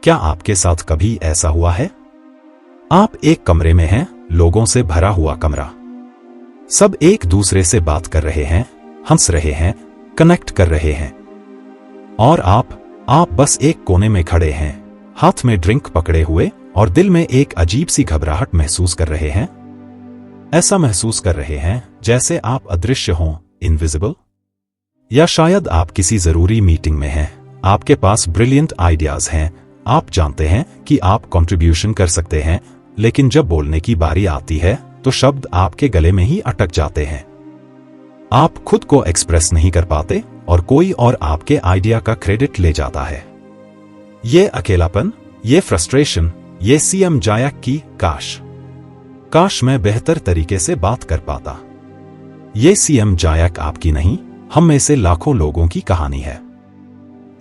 क्या आपके साथ कभी ऐसा हुआ है? आप एक कमरे में हैं, लोगों से भरा हुआ कमरा। सब एक दूसरे से बात कर रहे हैं, हंस रहे हैं, कनेक्ट कर रहे हैं। और आप बस एक कोने में खड़े हैं, हाथ में ड्रिंक पकड़े हुए और दिल में एक अजीब सी घबराहट महसूस कर रहे हैं। ऐसा महसूस कर रहे हैं जैसे आप अदृश्य हों, इनविजिबल। या शायद आप किसी जरूरी मीटिंग में हैं, आपके पास ब्रिलियंट आइडियाज हैं, आप जानते हैं कि आप कंट्रीब्यूशन कर सकते हैं, लेकिन जब बोलने की बारी आती है तो शब्द आपके गले में ही अटक जाते हैं। आप खुद को एक्सप्रेस नहीं कर पाते और कोई और आपके आइडिया का क्रेडिट ले जाता है। ये अकेलापन, ये फ्रस्ट्रेशन, ये सीएम जायक की काश मैं बेहतर तरीके से बात कर पाता। ये सीएम जायक आपकी नहीं, हम में से लाखों लोगों की कहानी है।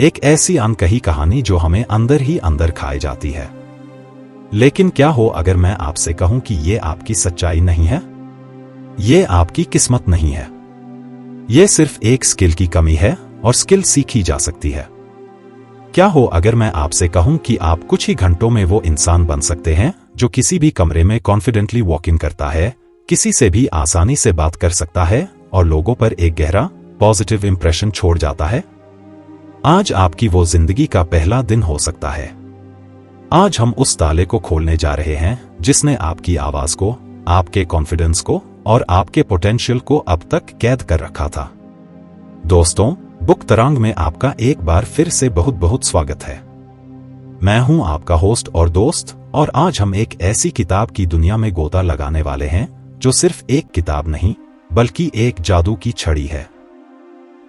एक ऐसी अनकही कहानी जो हमें अंदर ही अंदर खाए जाती है। लेकिन क्या हो अगर मैं आपसे कहूं कि ये आपकी सच्चाई नहीं है? ये आपकी किस्मत नहीं है। ये सिर्फ एक स्किल की कमी है और स्किल सीखी जा सकती है। क्या हो अगर मैं आपसे कहूं कि आप कुछ ही घंटों में वो इंसान बन सकते हैं जो किसी भी कमरे में कॉन्फिडेंटली वॉक इन करता है, किसी से भी आसानी से बात कर सकता है और लोगों पर एक गहरा पॉजिटिव इंप्रेशन छोड़ जाता है? आज आपकी वो जिंदगी का पहला दिन हो सकता है। आज हम उस ताले को खोलने जा रहे हैं जिसने आपकी आवाज को, आपके कॉन्फिडेंस को और आपके पोटेंशियल को अब तक कैद कर रखा था। दोस्तों, बुक तरंग में आपका एक बार फिर से बहुत बहुत स्वागत है। मैं हूं आपका होस्ट और दोस्त, और आज हम एक ऐसी किताब की दुनिया में गोता लगाने वाले हैं जो सिर्फ एक किताब नहीं बल्कि एक जादू की छड़ी है।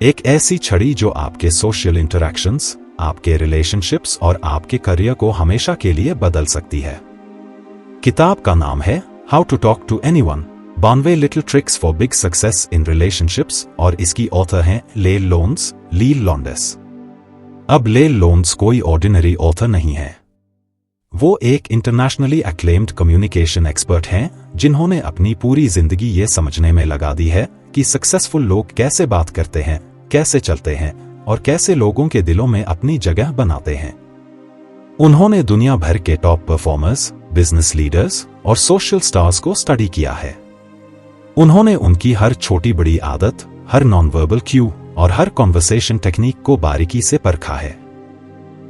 एक ऐसी छड़ी जो आपके सोशल इंटरैक्शंस, आपके रिलेशनशिप्स और आपके करियर को हमेशा के लिए बदल सकती है। किताब का नाम है how to talk to anyone, 92 little tricks for big success in relationships, और इसकी ऑथर हैं लेल लोंडेस। अब लेल लोंडेस कोई ऑर्डिनरी ऑथर नहीं है। वो एक इंटरनेशनली एक्लेम्ड कम्युनिकेशन एक्सपर्ट हैं जिन्होंने अपनी पूरी जिंदगी ये समझने में लगा दी है कि सक्सेसफुल लोग कैसे बात करते हैं, कैसे चलते हैं और कैसे लोगों के दिलों में अपनी जगह बनाते हैं। उन्होंने दुनिया भर के टॉप परफॉर्मर्स, बिजनेस लीडर्स और सोशल स्टार्स को स्टडी किया है। उन्होंने उनकी हर छोटी बड़ी आदत, हर नॉन वर्बल क्यू और हर कॉन्वर्सेशन टेक्निक को बारीकी से परखा है।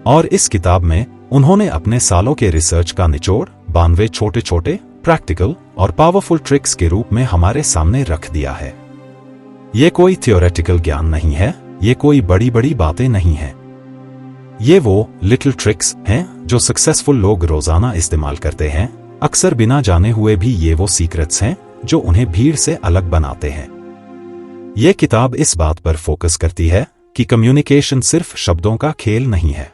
और इस किताब में उन्होंने अपने सालों के रिसर्च का निचोड़ 92 छोटे छोटे प्रैक्टिकल और पावरफुल ट्रिक्स के रूप में हमारे सामने रख दिया है। ये कोई थियोरेटिकल ज्ञान नहीं है, ये कोई बड़ी बड़ी बातें नहीं हैं। ये वो लिटिल ट्रिक्स हैं जो सक्सेसफुल लोग रोजाना इस्तेमाल करते हैं, अक्सर बिना जाने हुए भी। ये वो सीक्रेट्स हैं जो उन्हें भीड़ से अलग बनाते हैं। ये किताब इस बात पर फोकस करती है कि कम्युनिकेशन सिर्फ शब्दों का खेल नहीं है।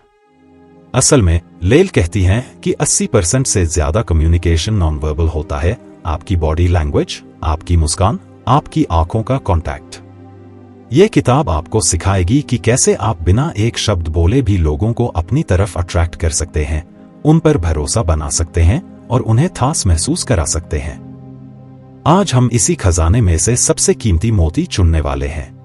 असल में लेल कहती हैं कि 80% से ज्यादा कम्युनिकेशन नॉन वर्बल होता है। आपकी बॉडी लैंग्वेज, आपकी मुस्कान, आपकी आंखों का कांटेक्ट। ये किताब आपको सिखाएगी कि कैसे आप बिना एक शब्द बोले भी लोगों को अपनी तरफ अट्रैक्ट कर सकते हैं, उन पर भरोसा बना सकते हैं और उन्हें खास महसूस करा सकते हैं। आज हम इसी खजाने में से सबसे कीमती मोती चुनने वाले हैं।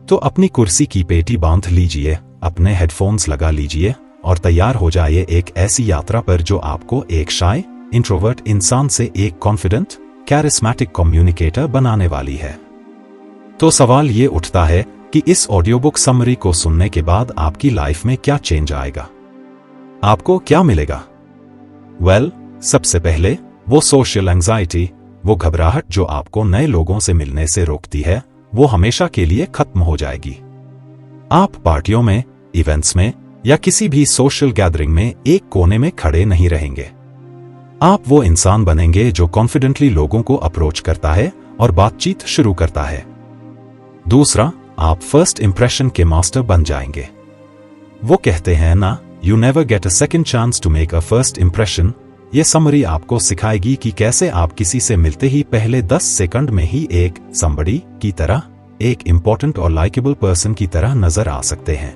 तो अपनी कुर्सी की पेटी बांध लीजिए, अपने हेडफोन्स लगा लीजिए और तैयार हो जाइए एक ऐसी यात्रा पर जो आपको एक शाय, इंट्रोवर्ट इंसान से एक कॉन्फिडेंट, कैरिस्मैटिक कम्युनिकेटर बनाने वाली है। तो सवाल ये उठता है कि इस ऑडियो बुक समरी को सुनने के बाद आपकी लाइफ में क्या चेंज आएगा? आपको क्या मिलेगा? सबसे पहले वो सोशल एंजाइटी, वो घबराहट जो आपको नए लोगों से मिलने से रोकती है, वो हमेशा के लिए खत्म हो जाएगी। आप पार्टियों में, इवेंट्स में या किसी भी सोशल गैदरिंग में एक कोने में खड़े नहीं रहेंगे। आप वो इंसान बनेंगे जो कॉन्फिडेंटली लोगों को अप्रोच करता है और बातचीत शुरू करता है। दूसरा, आप फर्स्ट इंप्रेशन के मास्टर बन जाएंगे। वो कहते हैं ना, you never get a second chance to make a first impression. ये समरी आपको सिखाएगी कि कैसे आप किसी से मिलते ही पहले 10 सेकंड में ही एक समबडी की तरह, एक इंपॉर्टेंट और लाइकेबल पर्सन की तरह नजर आ सकते हैं।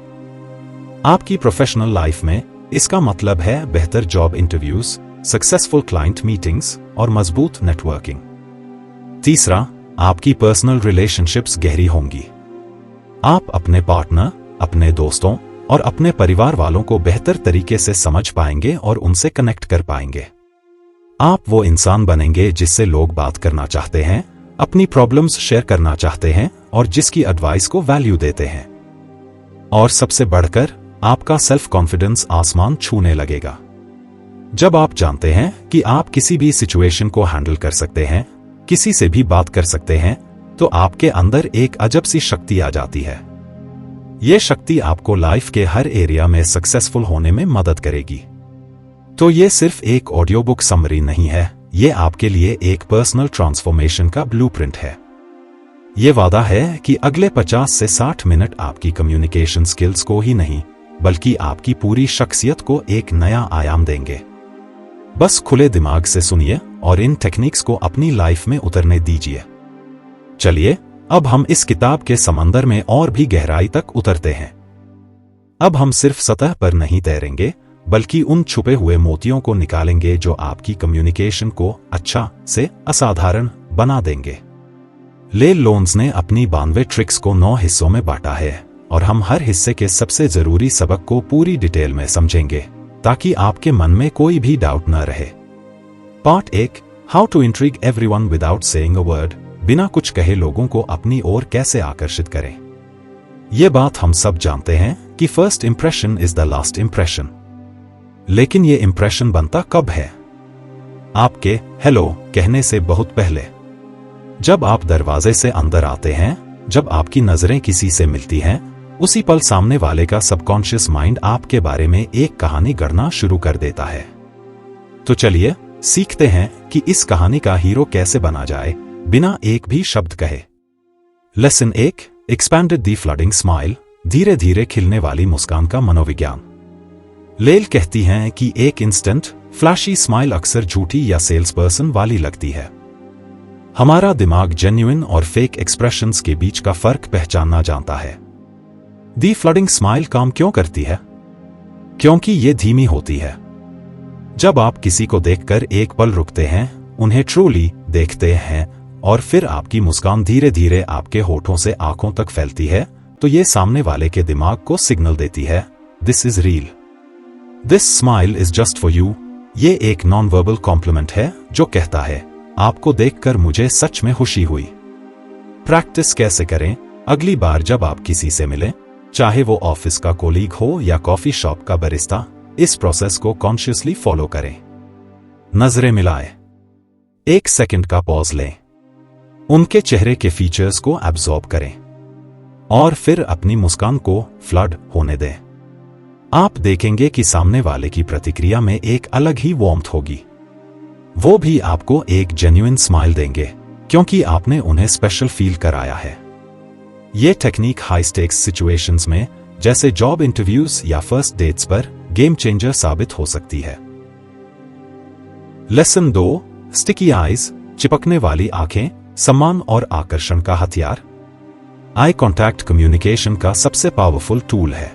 आपकी प्रोफेशनल लाइफ में इसका मतलब है बेहतर job interviews, successful client meetings और मजबूत नेटवर्किंग। तीसरा, आपकी पर्सनल रिलेशनशिप्स गहरी होंगी। आप अपने पार्टनर, अपने दोस्तों और अपने परिवार वालों को बेहतर तरीके से समझ पाएंगे और उनसे कनेक्ट कर पाएंगे। आप वो इंसान बनेंगे जिससे लोग बात करना चाहते हैं, अपनी प्रॉब्लम्स शेयर करना चाहते हैं और जिसकी एडवाइस को वैल्यू देते हैं। और सबसे बढ़कर आपका सेल्फ कॉन्फिडेंस आसमान छूने लगेगा। जब आप जानते हैं कि आप किसी भी सिचुएशन को हैंडल कर सकते हैं, किसी से भी बात कर सकते हैं, तो आपके अंदर एक अजब सी शक्ति आ जाती है। यह शक्ति आपको लाइफ के हर एरिया में सक्सेसफुल होने में मदद करेगी। तो ये सिर्फ एक ऑडियो बुक समरी नहीं है, ये आपके लिए एक पर्सनल ट्रांसफॉर्मेशन का ब्लूप्रिंट है। ये वादा है कि अगले 50 से 60 मिनट आपकी कम्युनिकेशन स्किल्स को ही नहीं, बल्कि आपकी पूरी शख्सियत को एक नया आयाम देंगे। बस खुले दिमाग से सुनिए और इन टेक्निक्स को अपनी लाइफ में उतरने दीजिए। चलिए अब हम इस किताब के समंदर में और भी गहराई तक उतरते हैं। अब हम सिर्फ सतह पर नहीं तैरेंगे, बल्कि उन छुपे हुए मोतियों को निकालेंगे जो आपकी कम्युनिकेशन को अच्छा से असाधारण बना देंगे। ले लोन्स ने अपनी 92 ट्रिक्स को 9 हिस्सों में बांटा है और हम हर हिस्से के सबसे जरूरी सबक को पूरी डिटेल में समझेंगे ताकि आपके मन में कोई भी डाउट न रहे। Part 1, how to intrigue everyone without saying a word. बिना कुछ कहे लोगों को अपनी ओर कैसे आकर्षित करें। ये बात हम सब जानते हैं कि first impression is the last impression. लेकिन ये इंप्रेशन बनता कब है? आपके हेलो कहने से बहुत पहले। जब आप दरवाजे से अंदर आते हैं, जब आपकी नजरें किसी से मिलती हैं, उसी पल सामने वाले का सबकॉन्शियस माइंड आपके बारे में एक कहानी गढ़ना शुरू कर देता है। तो चलिए सीखते हैं कि इस कहानी का हीरो कैसे बना जाए बिना एक भी शब्द कहे। लेसन 1, एक्सपैंडेड दी फ्लडिंग स्माइल। धीरे धीरे खिलने वाली मुस्कान का मनोविज्ञान। लेल कहती हैं कि एक इंस्टेंट फ्लैशी स्माइल अक्सर झूठी या सेल्स पर्सन वाली लगती है। हमारा दिमाग जेन्युइन और फेक एक्सप्रेशंस के बीच का फर्क पहचानना जानता है। दी फ्लडिंग स्माइल काम क्यों करती है? क्योंकि ये धीमी होती है। जब आप किसी को देखकर एक पल रुकते हैं, उन्हें ट्रूली देखते हैं और फिर आपकी मुस्कान धीरे धीरे आपके होठों से आंखों तक फैलती है, तो ये सामने वाले के दिमाग को सिग्नल देती है, this is real, this smile is just for you. ये एक नॉन वर्बल कॉम्प्लीमेंट है जो कहता है, आपको देखकर मुझे सच में खुशी हुई। प्रैक्टिस कैसे करें? अगली बार जब आप किसी से मिलें, चाहे वो ऑफिस का कोलीग हो या कॉफी शॉप का बरिस्ता, इस प्रोसेस को कॉन्शियसली फॉलो करें। नजरें मिलाएं, 1 सेकंड का पॉज लें, उनके चेहरे के फीचर्स को एब्जॉर्ब करें और फिर अपनी मुस्कान को फ्लड होने दें। आप देखेंगे कि सामने वाले की प्रतिक्रिया में एक अलग ही वार्मथ होगी। वो भी आपको एक जेन्युइन स्माइल देंगे क्योंकि आपने उन्हें स्पेशल फील कराया है। ये टेक्निक हाई स्टेक्स सिचुएशंस में, जैसे जॉब इंटरव्यूज या फर्स्ट डेट्स पर, गेम चेंजर साबित हो सकती है। Lesson 2, sticky eyes. चिपकने वाली आंखें सम्मान और आकर्षण का हथियार। आई कॉन्टैक्ट कम्युनिकेशन का सबसे पावरफुल टूल है।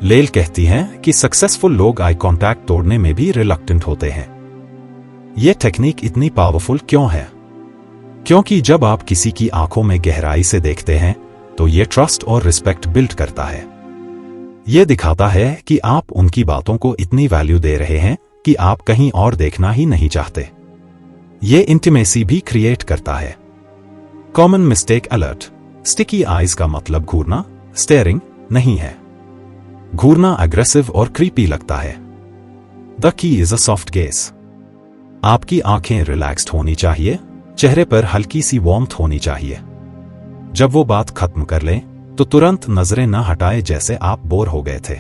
लेल कहती हैं कि सक्सेसफुल लोग आई कॉन्टैक्ट तोड़ने में भी रिलक्टेंट होते हैं। यह टेक्निक इतनी पावरफुल क्यों है? क्योंकि जब आप किसी की आंखों में गहराई से देखते हैं, तो यह ट्रस्ट और रिस्पेक्ट बिल्ड करता है। यह दिखाता है कि आप उनकी बातों को इतनी वैल्यू दे रहे हैं कि आप कहीं और देखना ही नहीं चाहते। ये इंटीमेसी भी क्रिएट करता है। Common mistake alert. Sticky eyes का मतलब घूरना, स्टेयरिंग नहीं है। घूरना अग्रेसिव और क्रीपी लगता है। The key is a soft gauge. आपकी आंखें रिलैक्स्ड होनी चाहिए, चेहरे पर हल्की सी वार्मथ होनी चाहिए। जब वो बात खत्म कर लें, तो तुरंत नजरें न हटाएं जैसे आप बोर हो गए थे।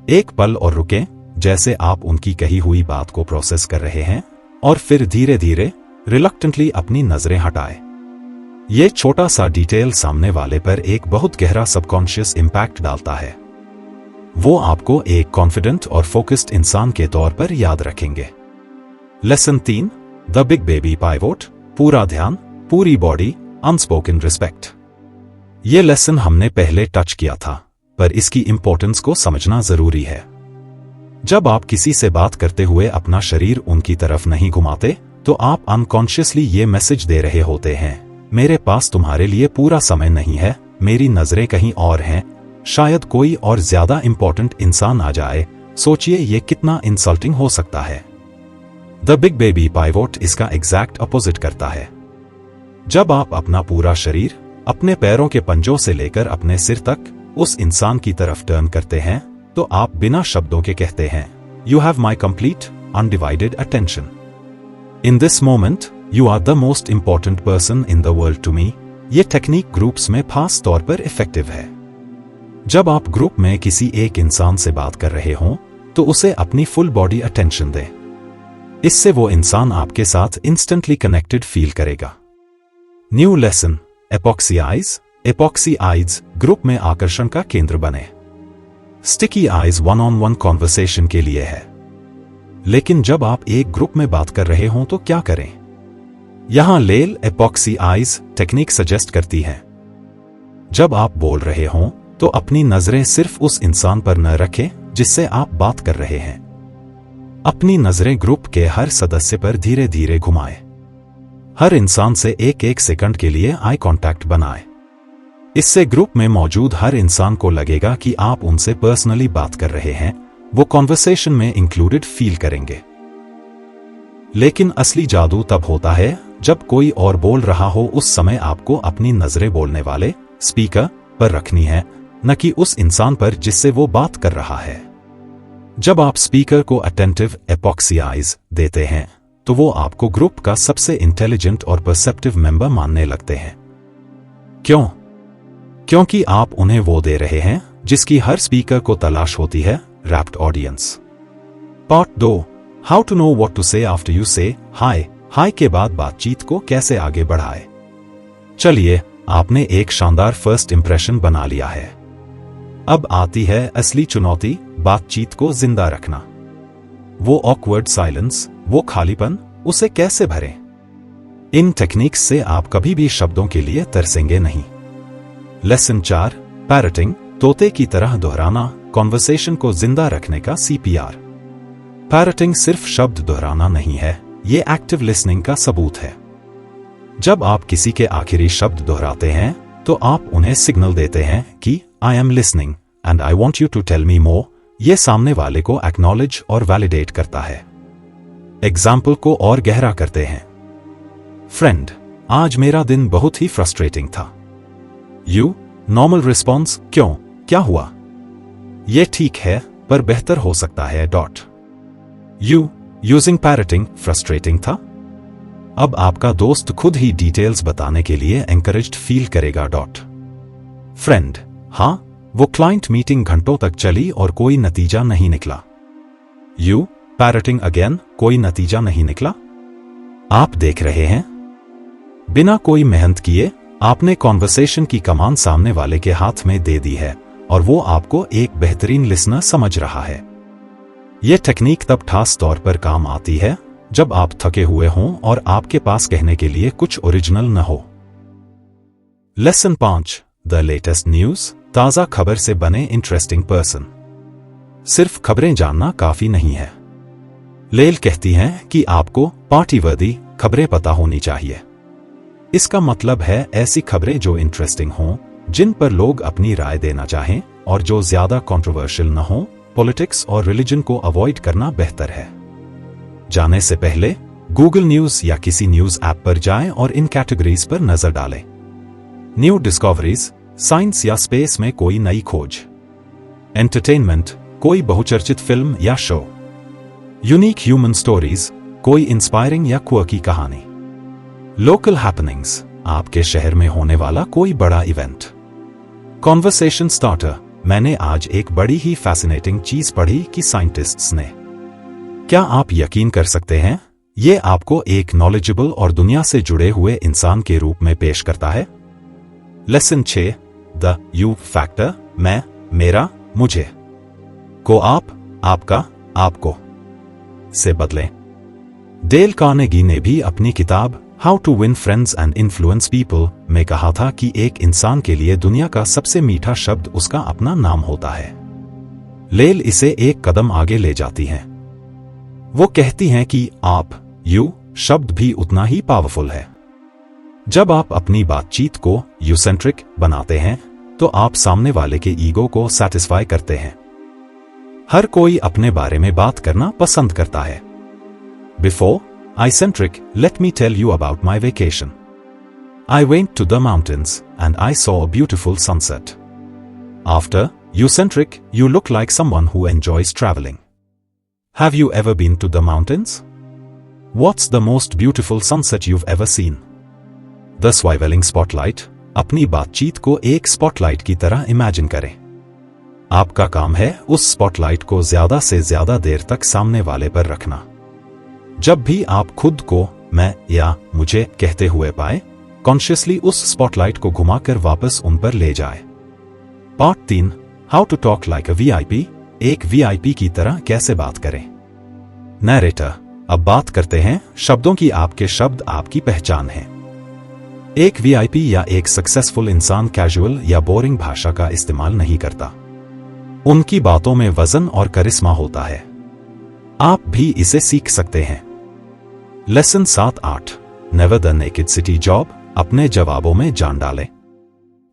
एक पल और रुकें, जैसे आप उनकी कही हुई बात को प्रोसेस कर रहे हैं, और फिर धीरे धीरे रिलक्टेंटली अपनी नजरें हटाएं। यह छोटा सा डिटेल सामने वाले पर एक बहुत गहरा सबकॉन्शियस इंपैक्ट डालता है। वो आपको एक कॉन्फिडेंट और फोकस्ड इंसान के तौर पर याद रखेंगे। Lesson 3, the big baby pivot. पूरा ध्यान, पूरी बॉडी, अनस्पोकन रिस्पेक्ट। ये लेसन हमने पहले टच किया था, पर इसकी इंपॉर्टेंस को समझना जरूरी है। जब आप किसी से बात करते हुए अपना शरीर उनकी तरफ नहीं घुमाते, तो आप अनकॉन्शियसली ये मैसेज दे रहे होते हैं, मेरे पास तुम्हारे लिए पूरा समय नहीं है, मेरी नजरें कहीं और हैं, शायद कोई और ज्यादा इंपॉर्टेंट इंसान आ जाए। सोचिए ये कितना इंसल्टिंग हो सकता है। द बिग बेबी पाइवोट इसका एग्जैक्ट अपोजिट करता है। जब आप अपना पूरा शरीर अपने पैरों के पंजों से लेकर अपने सिर तक उस इंसान की तरफ टर्न करते हैं, तो आप बिना शब्दों के कहते हैं, you have my complete undivided attention. In this moment you are the most important person in the world to me. ये टेक्निक ग्रुप्स में खास तौर पर इफेक्टिव है। जब आप ग्रुप में किसी एक इंसान से बात कर रहे हों, तो उसे अपनी फुल बॉडी अटेंशन दें। इससे वो इंसान आपके साथ इंस्टेंटली कनेक्टेड फील करेगा। New lesson, epoxy eyes. Epoxy eyes group में आकर्षण का केंद्र बने। Sticky eyes one on one conversation के लिए है। लेकिन जब आप एक ग्रुप में बात कर रहे हों तो क्या करें? यहां लेल एपॉक्सी आइज टेक्निक सजेस्ट करती है। जब आप बोल रहे हों तो अपनी नजरें सिर्फ उस इंसान पर न रखें जिससे आप बात कर रहे हैं। अपनी नजरें ग्रुप के हर सदस्य पर धीरे धीरे घुमाएं। हर इंसान से एक एक सेकंड के लिए आई कांटेक्ट बनाएं। इससे ग्रुप में मौजूद हर इंसान को लगेगा कि आप उनसे पर्सनली बात कर रहे हैं। वो कॉन्वर्सेशन में इंक्लूडेड फील करेंगे। लेकिन असली जादू तब होता है जब कोई और बोल रहा हो। उस समय आपको अपनी नजरें बोलने वाले स्पीकर पर रखनी है, न कि उस इंसान पर जिससे वो बात कर रहा है। जब आप स्पीकर को अटेंटिव एपॉक्सी आइज देते हैं, तो वो आपको ग्रुप का सबसे इंटेलिजेंट और परसेप्टिव मेंबर मानने लगते हैं। क्यों? क्योंकि आप उन्हें वो दे रहे हैं जिसकी हर स्पीकर को तलाश होती है, rapt audience. Part 2, how to know what to say after you say hi. हाय के बाद बातचीत को कैसे आगे बढ़ाए। चलिए, आपने एक शानदार फर्स्ट इंप्रेशन बना लिया है। अब आती है असली चुनौती, बातचीत को जिंदा रखना। वो ऑकवर्ड साइलेंस, वो खालीपन, उसे कैसे भरें? इन टेक्निक्स से आप कभी भी शब्दों के लिए तरसेंगे नहीं। लेसन 4, पैरटिंग, तोते की तरह दोहराना, कॉन्वर्सेशन को जिंदा रखने का CPR। पैरटिंग सिर्फ शब्द दोहराना नहीं है, ये एक्टिव लिसनिंग का सबूत है। जब आप किसी के आखिरी शब्द दोहराते हैं, तो आप उन्हें सिग्नल देते हैं कि I am listening and I want you to tell me more. ये सामने वाले को एक्नॉलेज और वैलिडेट करता है। एग्जाम्पल को और गहरा करते हैं। फ्रेंड, आज मेरा दिन बहुत ही फ्रस्ट्रेटिंग था। यू, नॉर्मल रिस्पॉन्स, क्यों, क्या हुआ? ये ठीक है, पर बेहतर हो सकता है। यू, यूजिंग पैरटिंग, फ्रस्ट्रेटिंग था। अब आपका दोस्त खुद ही डिटेल्स बताने के लिए एनकरेज्ड फील करेगा। फ्रेंड, हाँ, वो क्लाइंट मीटिंग घंटों तक चली और कोई नतीजा नहीं निकला। यू, पैरटिंग अगेन, कोई नतीजा नहीं निकला। आप देख रहे हैं, बिना कोई मेहनत किए आपने कॉन्वर्सेशन की कमान सामने वाले के हाथ में दे दी है और वो आपको एक बेहतरीन लिसनर समझ रहा है। यह टेक्निक तब खास तौर पर काम आती है जब आप थके हुए हों और आपके पास कहने के लिए कुछ ओरिजिनल न हो। लेसन 5, द लेटेस्ट न्यूज, ताजा खबर से बने इंटरेस्टिंग पर्सन। सिर्फ खबरें जानना काफी नहीं है। लेल कहती हैं कि आपको पार्टीवर्दी खबरें पता होनी चाहिए। इसका मतलब है ऐसी खबरें जो इंटरेस्टिंग हों, जिन पर लोग अपनी राय देना चाहें और जो ज्यादा कंट्रोवर्शियल न हो। पॉलिटिक्स और रिलीजन को अवॉइड करना बेहतर है। जाने से पहले गूगल न्यूज या किसी न्यूज ऐप पर जाएं और इन कैटेगरीज पर नजर डालें। न्यू डिस्कवरीज, साइंस या स्पेस में कोई नई खोज। एंटरटेनमेंट, कोई बहुचर्चित फिल्म या शो। यूनिक ह्यूमन स्टोरीज, कोई इंस्पायरिंग या क्वर्की कहानी। लोकल हैपनिंग्स, आपके शहर में होने वाला कोई बड़ा इवेंट। कॉन्वर्सेशन स्टार्टर, मैंने आज एक बड़ी ही फैसिनेटिंग चीज पढ़ी कि साइंटिस्ट्स ने। क्या आप यकीन कर सकते हैं? ये आपको एक नॉलेजेबल और दुनिया से जुड़े हुए इंसान के रूप में पेश करता है। लेसन 6, द यू फैक्टर, मैं, मेरा, मुझे को आप, आपका, आपको से बदलें। डेल कार्नेगी ने भी अपनी किताब how to win friends and influence people में कहा था कि एक इंसान के लिए दुनिया का सबसे मीठा शब्द उसका अपना नाम होता है। लेल इसे एक कदम आगे ले जाती हैं। वो कहती हैं कि आप, यू शब्द भी उतना ही पावरफुल है। जब आप अपनी बातचीत को यूसेंट्रिक बनाते हैं, तो तो आप सामने वाले के ईगो को सैटिस्फाई करते हैं। हर कोई अपने बारे में बात करना पसंद करता है। Before Icentric, let me tell you about my vacation. I went to the mountains and I saw a beautiful sunset. After Eucentric, you look like someone who enjoys traveling. Have you ever been to the mountains? What's the most beautiful sunset you've ever seen? The swiveling spotlight. अपनी बातचीत को एक spotlight की तरह imagine करें। आपका काम है उस स्पॉटलाइट को ज्यादा से ज्यादा देर तक सामने वाले पर रखना। जब भी आप खुद को मैं या मुझे कहते हुए पाए, कॉन्शियसली उस स्पॉटलाइट को घुमाकर वापस उन पर ले जाए। Part 3, how to talk like a VIP. एक वीआईपी की तरह कैसे बात करें। नैरेटर, अब बात करते हैं शब्दों की। आपके शब्द आपकी पहचान है। एक वीआईपी या एक सक्सेसफुल इंसान कैजुअल या बोरिंग भाषा का इस्तेमाल नहीं करता। उनकी बातों में वजन और करिश्मा होता है। आप भी इसे सीख सकते हैं। Lesson 7-8, never the naked city job. अपने जवाबों में जान डालें।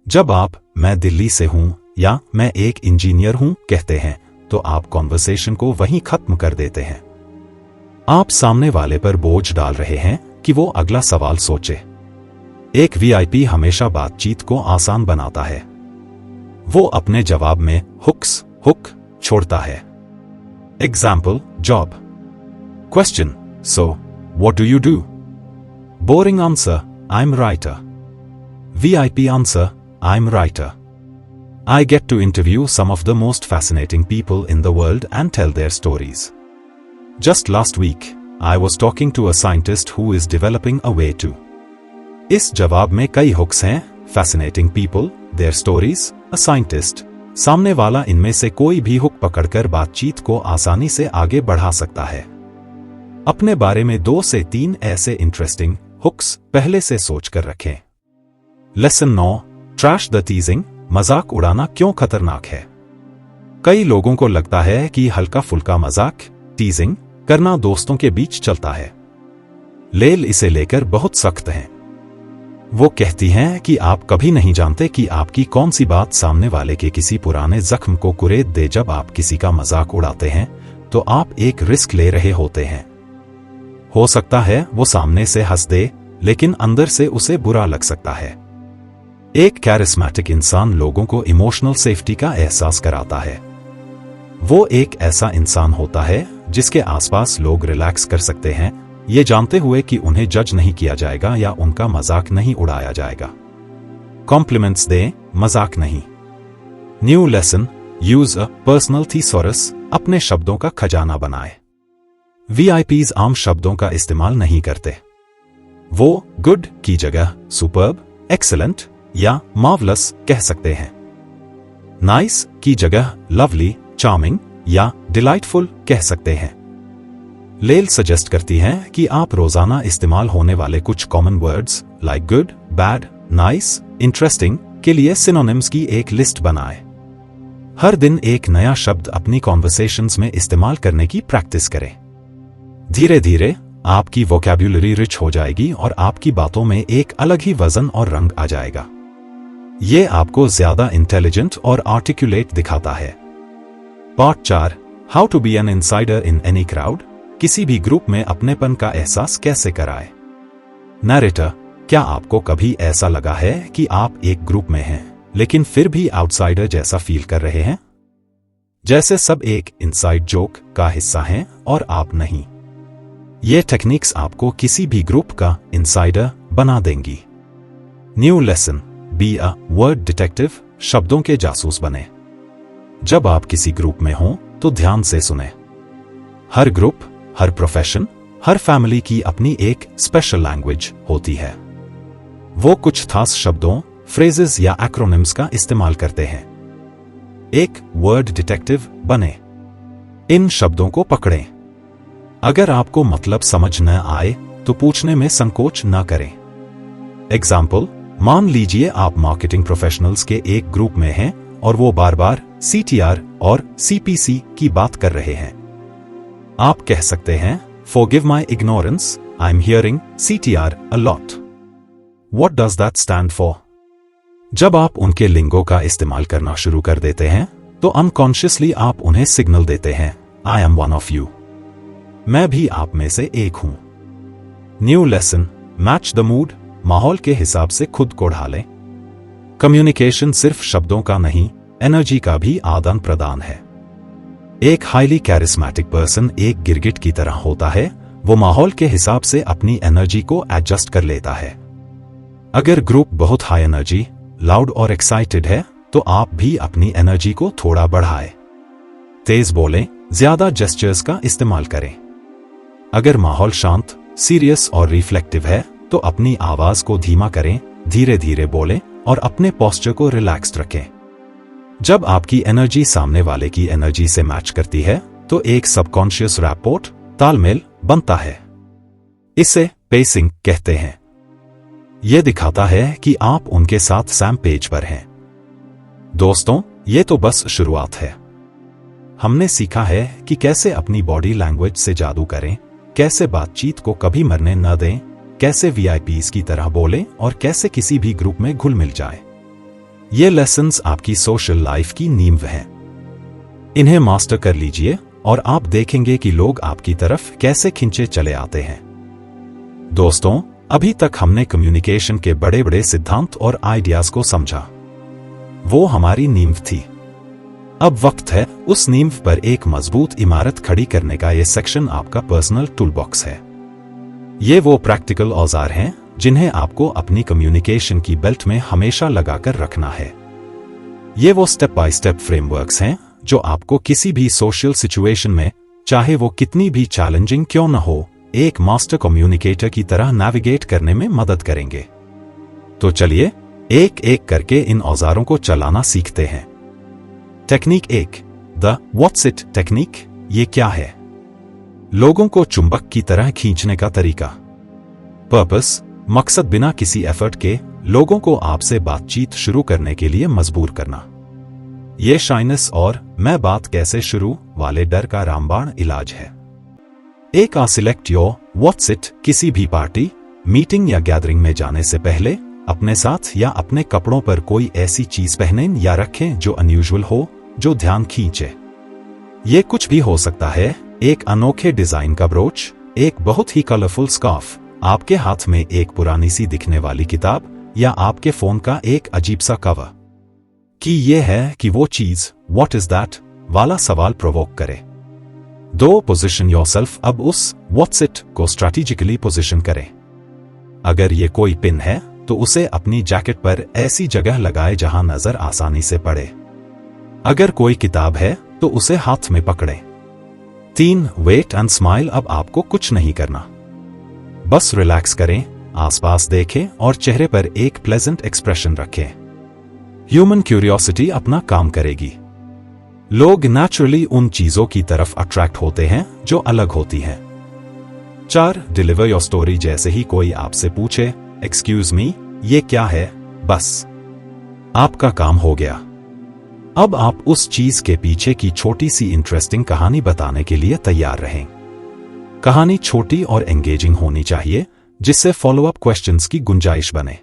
जब आप मैं दिल्ली से हूं या मैं एक इंजीनियर हूं कहते हैं, तो आप कॉन्वर्सेशन को वहीं खत्म कर देते हैं। आप सामने वाले पर बोझ डाल रहे हैं कि वो अगला सवाल सोचे। एक वीआईपी हमेशा बातचीत को आसान बनाता है। वो अपने जवाब में हुक छोड़ता है। Example, job. Question, so, what do you do? Boring answer, I'm writer. VIP answer, I'm writer. I get to interview some of the most fascinating people in the world and tell their stories. Just last week, I was talking to a scientist who is developing a way to. इस जवाब में कई hooks हैं। Fascinating people, their stories, a scientist. सामने वाला इनमें से कोई भी हुक पकड़कर बातचीत को आसानी से आगे बढ़ा सकता है। अपने बारे में 2 से 3 ऐसे इंटरेस्टिंग हुक्स पहले से सोचकर रखें। Lesson 9, trash the टीजिंग। मजाक उड़ाना क्यों खतरनाक है। कई लोगों को लगता है कि हल्का फुल्का मजाक टीजिंग करना दोस्तों के बीच चलता है। लेल इसे लेकर बहुत सख्त हैं। वो कहती हैं कि आप कभी नहीं जानते कि आपकी कौन सी बात सामने वाले के किसी पुराने जख्म को कुरेद दे। जब आप किसी का मजाक उड़ाते हैं तो आप एक रिस्क ले रहे होते हैं। हो सकता है वो सामने से हंस दे, लेकिन अंदर से उसे बुरा लग सकता है। एक कैरिस्मेटिक इंसान लोगों को इमोशनल सेफ्टी का एहसास कराता है। वो एक ऐसा इंसान होता है जिसके आसपास लोग रिलैक्स कर सकते हैं, ये जानते हुए कि उन्हें जज नहीं किया जाएगा या उनका मजाक नहीं उड़ाया जाएगा। कॉम्प्लीमेंट्स दें, मजाक नहीं। New lesson, use a personal thesaurus. अपने शब्दों का खजाना बनाए। वीआईपीज आम शब्दों का इस्तेमाल नहीं करते। वो गुड की जगह सुपर्ब, एक्सेलेंट या मार्वलस कह सकते हैं। नाइस की जगह लवली, चार्मिंग या डिलाइटफुल कह सकते हैं। लेल सजेस्ट करती हैं कि आप रोजाना इस्तेमाल होने वाले कुछ common words like good, bad, nice, interesting के लिए सिनोनिम्स की एक लिस्ट बनाएं। हर दिन एक नया शब्द अपनी कॉन्वर्सेशंस में इस्तेमाल करने की प्रैक्टिस करें। धीरे धीरे आपकी वोकैब्युलरी रिच हो जाएगी और आपकी बातों में एक अलग ही वजन और रंग आ जाएगा। ये आपको ज्यादा इंटेलिजेंट और आर्टिकुलेट दिखाता है। Part 4, how to be an insider in any crowd. किसी भी ग्रुप में अपनेपन का एहसास कैसे कराए। नैरेटर, क्या आपको कभी ऐसा लगा है कि आप एक ग्रुप में हैं लेकिन फिर भी आउटसाइडर जैसा फील कर रहे हैं, जैसे सब एक इनसाइड जोक का हिस्सा हैं और आप नहीं। ये टेक्निक्स आपको किसी भी ग्रुप का इनसाइडर बना देंगी। New lesson, be a word detective. शब्दों के जासूस बने। जब आप किसी ग्रुप में हों तो ध्यान से सुने। हर ग्रुप, हर प्रोफेशन, हर फैमिली की अपनी एक स्पेशल लैंग्वेज होती है। वो कुछ खास शब्दों, फ्रेजेस या एक्रोनिम्स का इस्तेमाल करते हैं। एक वर्ड डिटेक्टिव बने। इन शब्दों को पकड़ें। अगर आपको मतलब समझ न आए तो पूछने में संकोच न करें। एग्जाम्पल, मान लीजिए आप मार्केटिंग प्रोफेशनल्स के एक ग्रुप में हैं और वो बार बार CTR और CPC की बात कर रहे हैं। आप कह सकते हैं, Forgive my ignorance, I'm hearing CTR a lot. What does that stand for? जब आप उनके लिंगो का इस्तेमाल करना शुरू कर देते हैं तो अनकॉन्शियसली आप उन्हें सिग्नल देते हैं, I am one of you, मैं भी आप में से एक हूं। New lesson, match the mood, माहौल के हिसाब से खुद को ढालें। कम्युनिकेशन सिर्फ शब्दों का नहीं, एनर्जी का भी आदान प्रदान है। एक हाईली कैरिस्मेटिक पर्सन एक गिरगिट की तरह होता है, वो माहौल के हिसाब से अपनी एनर्जी को एडजस्ट कर लेता है। अगर ग्रुप बहुत हाई एनर्जी, लाउड और एक्साइटेड है तो आप भी अपनी एनर्जी को थोड़ा बढ़ाएं। तेज बोलें, ज्यादा जेस्चर्स का इस्तेमाल करें। अगर माहौल शांत, सीरियस और रिफ्लेक्टिव है तो अपनी आवाज को धीमा करें, धीरे धीरे बोलें और अपने पोस्चर को रिलैक्स्ड रखें। जब आपकी एनर्जी सामने वाले की एनर्जी से मैच करती है तो एक सबकॉन्शियस रैपोर्ट, तालमेल बनता है। इसे पेसिंग कहते हैं। यह दिखाता है कि आप उनके साथ सेम पेज पर हैं। दोस्तों, ये तो बस शुरुआत है। हमने सीखा है कि कैसे अपनी बॉडी लैंग्वेज से जादू करें, कैसे बातचीत को कभी मरने न दें, कैसे वीआईपीज की तरह बोलें और कैसे किसी भी ग्रुप में घुल मिल जाएं। ये लेसन्स आपकी सोशल लाइफ की नींव हैं। इन्हें मास्टर कर लीजिए और आप देखेंगे कि लोग आपकी तरफ कैसे खिंचे चले आते हैं। दोस्तों, अभी तक हमने कम्युनिकेशन के बड़े बड़े सिद्धांत और आइडियाज को समझा। वो हमारी नींव थी। अब वक्त है उस नींव पर एक मजबूत इमारत खड़ी करने का। ये सेक्शन आपका पर्सनल टूलबॉक्स है। ये वो प्रैक्टिकल औजार हैं जिन्हें आपको अपनी कम्युनिकेशन की बेल्ट में हमेशा लगाकर रखना है। ये वो स्टेप बाय स्टेप फ्रेमवर्क्स हैं जो आपको किसी भी सोशल सिचुएशन में, चाहे वो कितनी भी चैलेंजिंग क्यों न हो, एक मास्टर कम्युनिकेटर की तरह नेविगेट करने में मदद करेंगे। तो चलिए एक एक करके इन औजारों को चलाना सीखते हैं। Technique 1, the what's it technique. ये क्या है? लोगों को चुंबक की तरह खींचने का तरीका। पर्पस, मकसद बिना किसी एफर्ट के लोगों को आपसे बातचीत शुरू करने के लिए मजबूर करना। ये शाइनेस और मैं बात कैसे शुरू वाले डर का रामबाण इलाज है। एक सिलेक्ट योर व्हाट्स इट। किसी भी पार्टी, मीटिंग या गैदरिंग में जाने से पहले अपने साथ या अपने कपड़ों पर कोई ऐसी चीज पहनें या रखें जो अनयूजुअल हो, जो ध्यान खींचे। ये कुछ भी हो सकता है, एक अनोखे डिजाइन का ब्रोच, एक बहुत ही कलरफुल स्कार्फ, आपके हाथ में एक पुरानी सी दिखने वाली किताब या आपके फोन का एक अजीब सा कवर। कि ये है कि वो चीज व्हाट इज दैट वाला सवाल प्रोवोक करे। 2, पोजिशन योरसेल्फ। अब उस व्हाट्स इट को स्ट्रैटेजिकली पोजिशन करें। अगर ये कोई पिन है तो उसे अपनी जैकेट पर ऐसी जगह लगाए जहां नजर आसानी से पड़े। अगर कोई किताब है तो उसे हाथ में पकड़ें। 3, वेट एंड स्माइल। अब आपको कुछ नहीं करना, बस रिलैक्स करें, आसपास देखें और चेहरे पर एक प्लेजेंट एक्सप्रेशन रखें। ह्यूमन क्यूरियोसिटी अपना काम करेगी। लोग नेचुरली उन चीजों की तरफ अट्रैक्ट होते हैं जो अलग होती हैं। 4, डिलीवर योर स्टोरी। जैसे ही कोई आपसे पूछे एक्सक्यूज मी, ये क्या है, बस आपका काम हो गया। अब आप उस चीज के पीछे की छोटी सी इंटरेस्टिंग कहानी बताने के लिए तैयार रहें। कहानी छोटी और एंगेजिंग होनी चाहिए जिससे फॉलोअप क्वेश्चंस की गुंजाइश बने।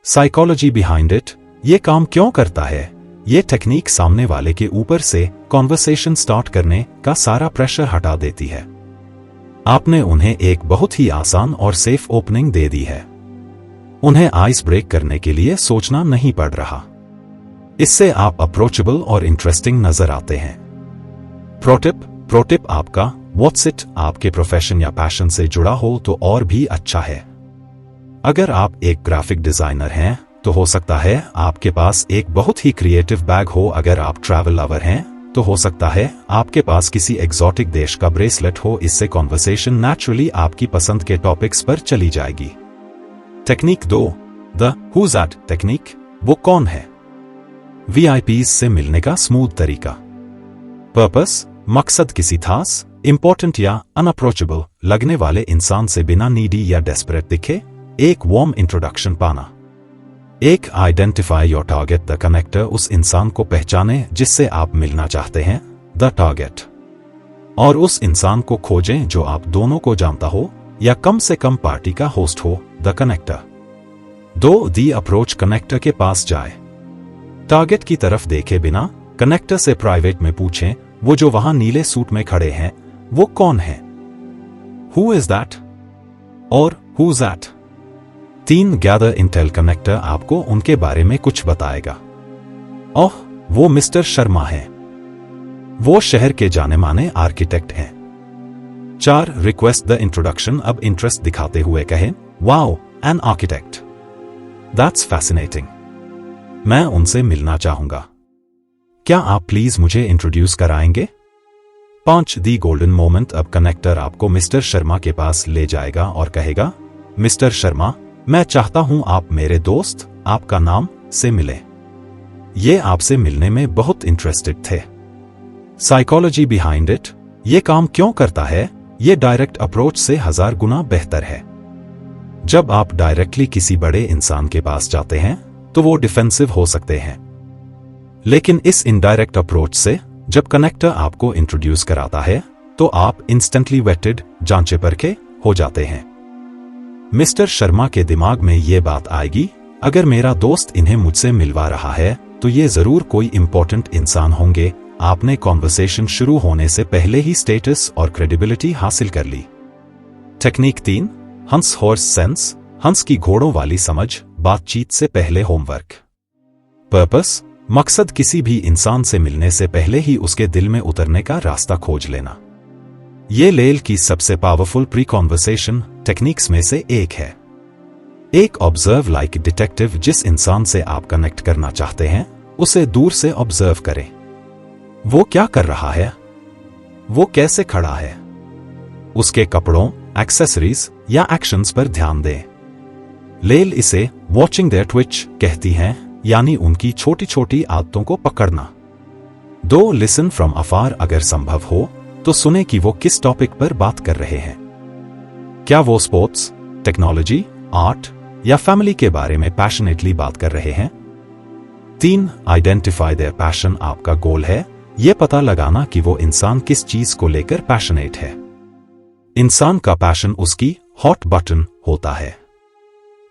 Psychology behind it. ये काम क्यों करता है? ये टेक्निक सामने वाले के ऊपर से कॉन्वर्सेशन स्टार्ट करने का सारा प्रेशर हटा देती है। आपने उन्हें एक बहुत ही आसान और सेफ ओपनिंग दे दी है। उन्हें आइस ब्रेक करने के लिए सोचना नहीं पड़ रहा। इससे आप अप्रोचेबल और इंटरेस्टिंग नजर आते हैं। प्रोटिप आपका व्हाट्स इट आपके प्रोफेशन या पैशन से जुड़ा हो तो और भी अच्छा है। अगर आप एक ग्राफिक डिजाइनर हैं तो हो सकता है आपके पास एक बहुत ही क्रिएटिव बैग हो। अगर आप ट्रैवल लवर हैं तो हो सकता है आपके पास किसी एग्जॉटिक देश का ब्रेसलेट हो। इससे कॉन्वर्सेशन नेचुरली आपकी पसंद के टॉपिक्स पर चली जाएगी। Technique 2, the who's that technique. वो कौन है? वीआईपीज से मिलने का स्मूथ तरीका। पर्पस, मकसद किसी खास, इंपॉर्टेंट या अनअप्रोचेबल लगने वाले इंसान से बिना नीडी या डेस्परेट दिखे एक वार्म इंट्रोडक्शन पाना। एक, identify your target. The connector. उस इंसान को पहचाने जिससे आप मिलना चाहते हैं, द टारगेट। और उस इंसान को खोजें जो आप दोनों को जानता हो या कम से कम पार्टी का होस्ट हो, the connector. 2. The approach connector के पास जाए। टारगेट की तरफ देखे बिना कनेक्टर से प्राइवेट में पूछें, वो जो वहां नीले सूट में खड़े हैं वो कौन है? Who is that? और who's that? 3. Gather intel connector आपको उनके बारे में कुछ बताएगा। ओह, वो मिस्टर शर्मा हैं। वो शहर के जाने माने आर्किटेक्ट हैं। 4. Request the introduction. अब इंटरेस्ट दिखाते हुए कहें, wow, an architect, that's fascinating, मैं उनसे मिलना चाहूंगा, क्या आप प्लीज मुझे इंट्रोड्यूस कराएंगे? 5. दी गोल्डन मोमेंट। अब कनेक्टर आपको मिस्टर शर्मा के पास ले जाएगा और कहेगा, मिस्टर शर्मा, मैं चाहता हूं आप मेरे दोस्त, आपका नाम, से मिलें। ये आपसे मिलने में बहुत इंटरेस्टेड थे। Psychology behind it. ये काम क्यों करता है? ये डायरेक्ट अप्रोच से 1000 गुना बेहतर है। जब आप डायरेक्टली किसी बड़े इंसान के पास जाते हैं तो वो डिफेंसिव हो सकते हैं, लेकिन इस इनडायरेक्ट अप्रोच से जब कनेक्टर आपको इंट्रोड्यूस कराता है तो आप इंस्टेंटली वेटेड, जांचे परखे हो जाते हैं। मिस्टर शर्मा के दिमाग में ये बात आएगी, अगर मेरा दोस्त इन्हें मुझसे मिलवा रहा है तो ये जरूर कोई इंपॉर्टेंट इंसान होंगे। आपने कॉन्वर्सेशन शुरू होने से पहले ही स्टेटस और क्रेडिबिलिटी हासिल कर ली। टेक्निक 3. हंस हॉर्स सेंस। हंस की घोड़ों वाली समझ। बातचीत से पहले होमवर्क। पर्पस, मकसद किसी भी इंसान से मिलने से पहले ही उसके दिल में उतरने का रास्ता खोज लेना। ये लेल की सबसे पावरफुल प्री कॉन्वर्सेशन टेक्निक्स में से एक है। एक ऑब्जर्व लाइक डिटेक्टिव। जिस इंसान से आप कनेक्ट करना चाहते हैं उसे दूर से ऑब्जर्व करें। वो क्या कर रहा है, वो कैसे खड़ा है, उसके कपड़ों, एक्सेसरीज या एक्शंस पर ध्यान दें। लेल इसे वॉचिंग देयर ट्विच कहती हैं, यानी उनकी छोटी छोटी आदतों को पकड़ना। 2. लिसन फ्रॉम अफार। अगर संभव हो तो सुने कि वो किस टॉपिक पर बात कर रहे हैं। क्या वो स्पोर्ट्स, टेक्नोलॉजी, आर्ट या फैमिली के बारे में पैशनेटली बात कर रहे हैं? 3. Identify their passion. आपका गोल है ये पता लगाना कि वो इंसान किस चीज को लेकर पैशनेट है। इंसान का पैशन उसकी हॉट बटन होता है।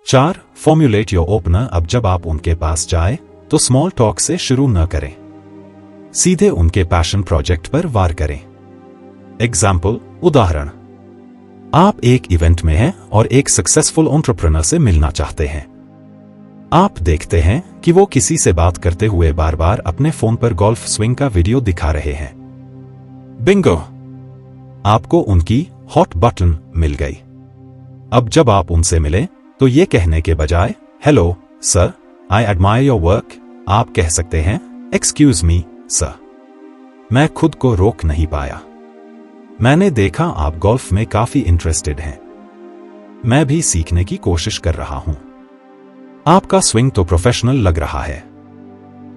4. Formulate your opener. अब जब आप उनके पास जाए तो स्मॉल टॉक से शुरू न करें, सीधे उनके पैशन प्रोजेक्ट पर वार करें। एग्जाम्पल, उदाहरण, आप एक इवेंट में हैं और एक सक्सेसफुल एंटरप्रेन्योर से मिलना चाहते हैं। आप देखते हैं कि वो किसी से बात करते हुए बार बार अपने फोन पर गोल्फ स्विंग का वीडियो दिखा रहे हैं। बिंगो, आपको उनकी हॉट बटन मिल गई। अब जब आप उनसे मिलें तो ये कहने के बजाय, hello sir, I admire your work, आप कह सकते हैं, एक्सक्यूज मी सर, मैं खुद को रोक नहीं पाया, मैंने देखा आप गोल्फ में काफी इंटरेस्टेड हैं, मैं भी सीखने की कोशिश कर रहा हूं, आपका स्विंग तो प्रोफेशनल लग रहा है।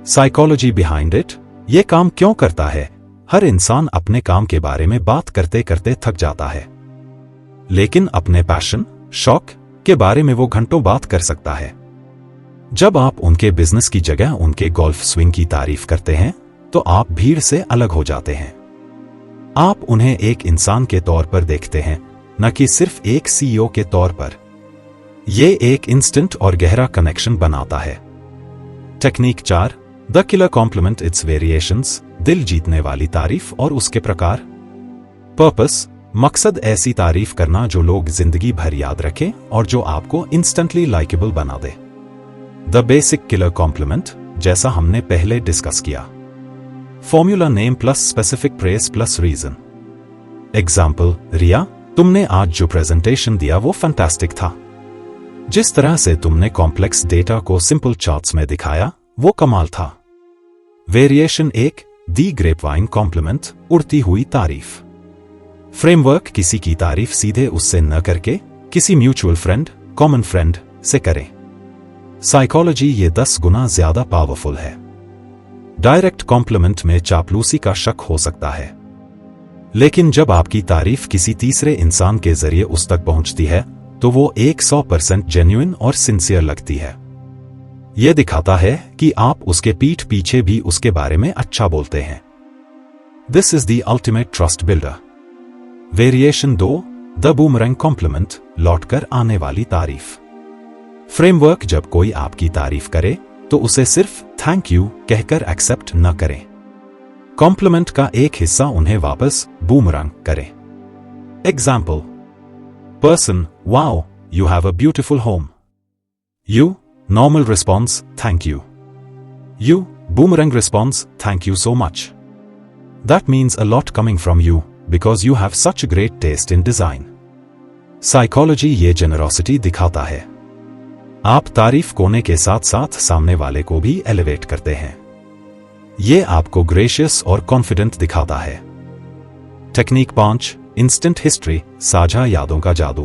Psychology behind it. ये काम क्यों करता है? हर इंसान अपने काम के बारे में बात करते करते थक जाता है, लेकिन अपने पैशन, शौक के बारे में वो घंटों बात कर सकता है। जब आप उनके बिजनेस की जगह उनके गोल्फ स्विंग की तारीफ करते हैं तो आप भीड़ से अलग हो जाते हैं। आप उन्हें एक इंसान के तौर पर देखते हैं, न कि सिर्फ एक सीईओ के तौर पर। यह एक इंस्टेंट और गहरा कनेक्शन बनाता है। Technique 4. The killer compliment its variations. दिल जीतने वाली तारीफ और उसके प्रकार। पर्पस, मकसद ऐसी तारीफ करना जो लोग जिंदगी भर याद रखें और जो आपको इंस्टेंटली लाइकेबल बना दे। द बेसिक किलर कॉम्प्लीमेंट, जैसा हमने पहले डिस्कस किया, formula name plus specific praise plus reason. Example, Riya, तुमने आज जो प्रेजेंटेशन दिया वो फैंटास्टिक था। जिस तरह से तुमने कॉम्प्लेक्स डेटा को सिंपल चार्ट्स में दिखाया वो कमाल था। वेरिएशन 1. दी ग्रेपवाइन कॉम्प्लीमेंट, उड़ती हुई तारीफ। फ्रेमवर्क, किसी की तारीफ सीधे उससे न करके किसी म्यूचुअल फ्रेंड, कॉमन फ्रेंड से करें। साइकोलॉजी, ये 10 गुना ज्यादा पावरफुल है। डायरेक्ट कॉम्प्लीमेंट में चापलूसी का शक हो सकता है, लेकिन जब आपकी तारीफ किसी तीसरे इंसान के जरिए उस तक पहुंचती है तो वो 100% जेन्युइन और सिंसियर लगती है। यह दिखाता है कि आप उसके पीठ पीछे भी उसके बारे में अच्छा बोलते हैं। This is the ultimate trust builder. Variation 2. The boomerang compliment, लौटकर आने वाली तारीफ। फ्रेमवर्क जब कोई आपकी तारीफ करे तो उसे सिर्फ थैंक यू कहकर एक्सेप्ट न करें। कॉम्प्लीमेंट का एक हिस्सा उन्हें वापस बूमरैंग करें। Example, person, wow you have a beautiful home. You, normal response, thank you. You, boomerang response, thank you so much. That means a lot coming from you because you have such a great taste in design. Psychology ये generosity दिखाता है। आप तारीफ कोने के साथ साथ सामने वाले को भी एलिवेट करते हैं। ये आपको ग्रेशियस और कॉन्फिडेंट दिखाता है। टेक्निक 5, इंस्टेंट हिस्ट्री, साझा यादों का जादू।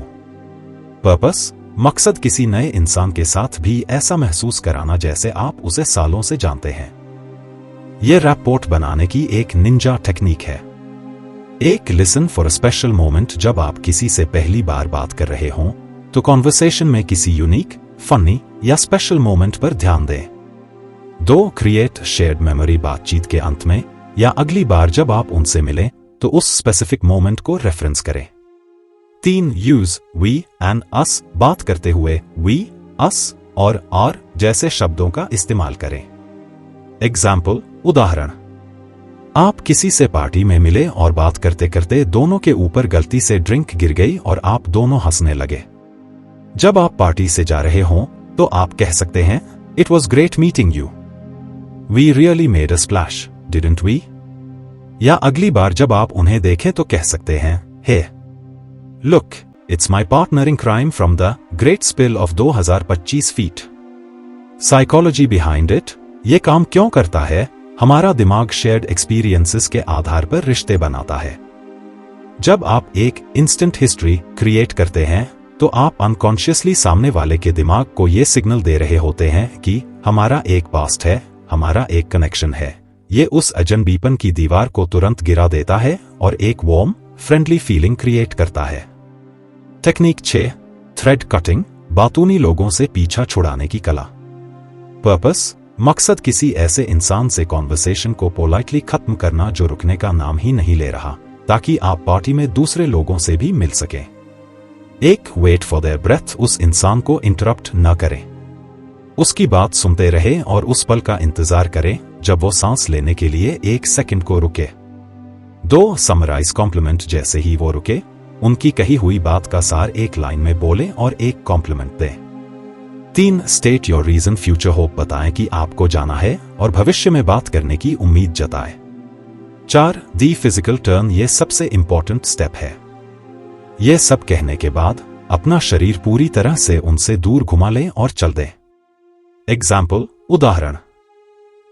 पर्पस, मकसद किसी नए इंसान के साथ भी ऐसा महसूस कराना जैसे आप उसे सालों से जानते हैं। यह रैपोर्ट बनाने की एक निंजा टेक्निक है। एक listen for a special moment, जब आप किसी से पहली बार बात कर रहे हों तो कॉन्वर्सेशन में किसी यूनिक, फनी या स्पेशल मोमेंट पर ध्यान दें। 2, क्रिएट शेयर्ड मेमोरी, बातचीत के अंत में या अगली बार जब आप उनसे मिलें तो उस स्पेसिफिक मोमेंट को रेफरेंस करें। 3, यूज वी एंड अस, बात करते हुए वी, अस और आर जैसे शब्दों का इस्तेमाल करें। एग्जाम्पल, उदाहरण, आप किसी से पार्टी में मिले और बात करते करते दोनों के ऊपर गलती से ड्रिंक गिर गई और आप दोनों हंसने लगे। जब आप पार्टी से जा रहे हों तो आप कह सकते हैं, it was great meeting you. We really made a splash, didn't we? या अगली बार जब आप उन्हें देखें तो कह सकते हैं, hey look, it's my partner in crime from the great spill of 2025 feet. Psychology behind it, ये काम क्यों करता है? हमारा दिमाग शेयर्ड एक्सपीरियंसेस के आधार पर रिश्ते बनाता है। जब आप एक इंस्टेंट हिस्ट्री क्रिएट करते हैं तो आप अनकॉन्शियसली सामने वाले के दिमाग को ये सिग्नल दे रहे होते हैं कि हमारा एक पास्ट है, हमारा एक कनेक्शन है। ये उस अजनबीपन की दीवार को तुरंत गिरा देता है और एक वार्म, फ्रेंडली फीलिंग क्रिएट करता है। टेक्निक 6, थ्रेड कटिंग, बातूनी लोगों से पीछा छुड़ाने की कला। पर्पस, मकसद किसी ऐसे इंसान से कॉन्वर्सेशन को पोलाइटली खत्म करना जो रुकने का नाम ही नहीं ले रहा, ताकि आप पार्टी में दूसरे लोगों से भी मिल सकें। एक, वेट फॉर देयर ब्रेथ, उस इंसान को इंटरप्ट न करें। उसकी बात सुनते रहें और उस पल का इंतजार करें जब वो सांस लेने के लिए 1 सेकंड को रुके। 2, समराइज कॉम्प्लीमेंट, जैसे ही वो रुके उनकी कही हुई बात का सार एक लाइन में बोलें और एक कॉम्प्लीमेंट दें। 3, state your reason, future hope, बताएं कि आपको जाना है और भविष्य में बात करने की उम्मीद जताएं। 4, दी फिजिकल टर्न, ये सबसे इंपॉर्टेंट स्टेप है। यह सब कहने के बाद अपना शरीर पूरी तरह से उनसे दूर घुमा लें और चल दें। एग्जाम्पल, उदाहरण,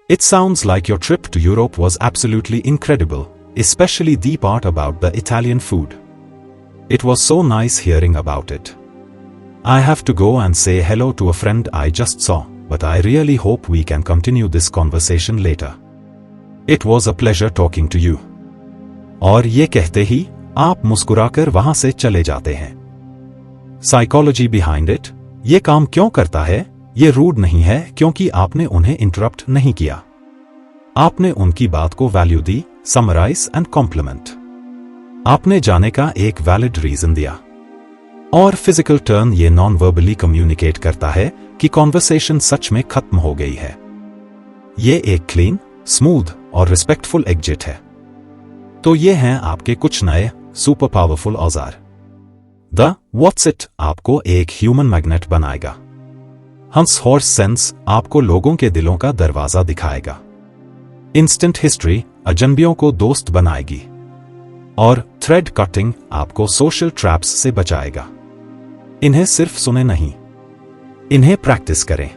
it sounds like your trip to Europe was absolutely incredible, especially the part about the Italian food. It was so nice hearing about it. I have to go and say hello to a friend I just saw, but I really hope we can continue this conversation later. It was a pleasure talking to you. और ये कहते ही आप मुस्कुराकर वहां से चले जाते हैं। साइकोलॉजी बिहाइंड इट, ये काम क्यों करता है? ये रूड नहीं है क्योंकि आपने उन्हें इंटरप्ट नहीं किया। आपने उनकी बात को वैल्यू दी, समराइज एंड कॉम्प्लीमेंट। आपने जाने का एक वैलिड रीजन दिया। और फिजिकल टर्न, ये नॉन वर्बली कम्युनिकेट करता है कि कॉन्वर्सेशन सच में खत्म हो गई है। ये एक क्लीन, स्मूथ और रिस्पेक्टफुल एग्जिट है। तो ये हैं आपके कुछ नए सुपर पावरफुल औजार। द व्हाट्स इट आपको एक ह्यूमन मैग्नेट बनाएगा। हंस हॉर्स सेंस आपको लोगों के दिलों का दरवाजा दिखाएगा। इंस्टेंट हिस्ट्री अजनबियों को दोस्त बनाएगी। और थ्रेड कटिंग आपको सोशल ट्रैप्स से बचाएगा। इन्हें सिर्फ सुने नहीं, इन्हें प्रैक्टिस करें।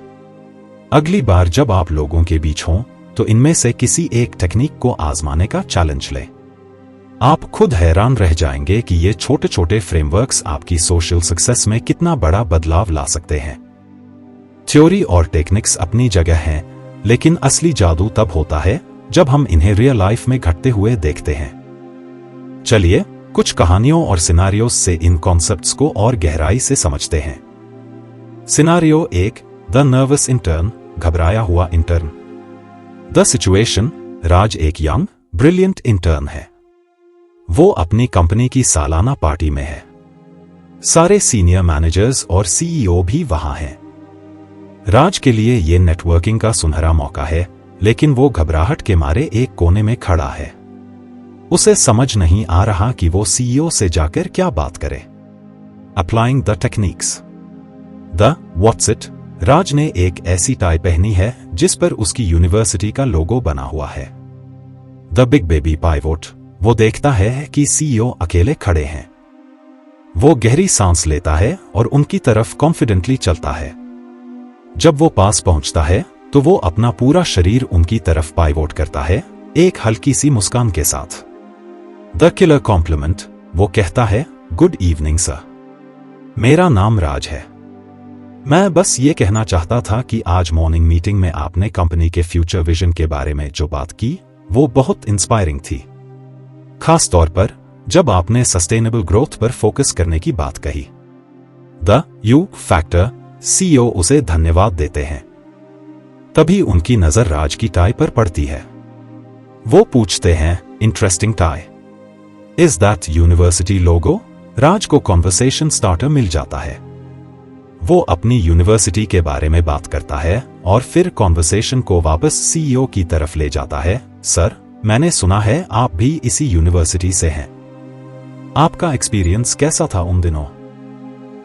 अगली बार जब आप लोगों के बीच हों तो इनमें से किसी एक टेक्निक को आजमाने का चैलेंज लें। आप खुद हैरान रह जाएंगे कि ये छोटे छोटे फ्रेमवर्क्स आपकी सोशल सक्सेस में कितना बड़ा बदलाव ला सकते हैं। थ्योरी और टेक्निक्स अपनी जगह हैं, लेकिन असली जादू तब होता है जब हम इन्हें रियल लाइफ में घटते हुए देखते हैं। चलिए कुछ कहानियों और सिनारियोस से इन कॉन्सेप्ट्स को और गहराई से समझते हैं। सिनारियो 1, द नर्वस इंटर्न, घबराया हुआ इंटर्न। द सिचुएशन, राज एक यंग ब्रिलियंट इंटर्न है। वो अपनी कंपनी की सालाना पार्टी में है। सारे सीनियर मैनेजर्स और सीईओ भी वहां हैं। राज के लिए ये नेटवर्किंग का सुनहरा मौका है, लेकिन वो घबराहट के मारे एक कोने में खड़ा है। उसे समझ नहीं आ रहा कि वो सीईओ से जाकर क्या बात करे। Applying the techniques. The what's it. Raj ने एक ऐसी टाई पहनी है जिस पर उसकी यूनिवर्सिटी का लोगो बना हुआ है। The big baby pivot. वो देखता है कि सीईओ अकेले खड़े हैं। वो गहरी सांस लेता है और उनकी तरफ कॉन्फिडेंटली चलता है। जब वो पास पहुंचता है तो वो अपना पूरा शरीर उनकी तरफ पाइवोट करता है, एक हल्की सी मुस्कान के साथ। The killer compliment. वो कहता है, गुड इवनिंग सर, मेरा नाम राज है। मैं बस ये कहना चाहता था कि आज मॉर्निंग मीटिंग में आपने कंपनी के फ्यूचर विजन के बारे में जो बात की वो बहुत इंस्पायरिंग थी, खास तौर पर जब आपने सस्टेनेबल ग्रोथ पर फोकस करने की बात कही। The you factor. सीईओ उसे धन्यवाद देते हैं। तभी उनकी नजर राज की टाई पर पड़ती है। वो पूछते हैं, interesting tie, is that university logo? Raj को कॉन्वर्सेशन स्टार्टर मिल जाता है। वो अपनी यूनिवर्सिटी के बारे में बात करता है और फिर कॉन्वर्सेशन को वापस सीईओ की तरफ ले जाता है। सर, मैंने सुना है आप भी इसी यूनिवर्सिटी से हैं। आपका एक्सपीरियंस कैसा था उन दिनों?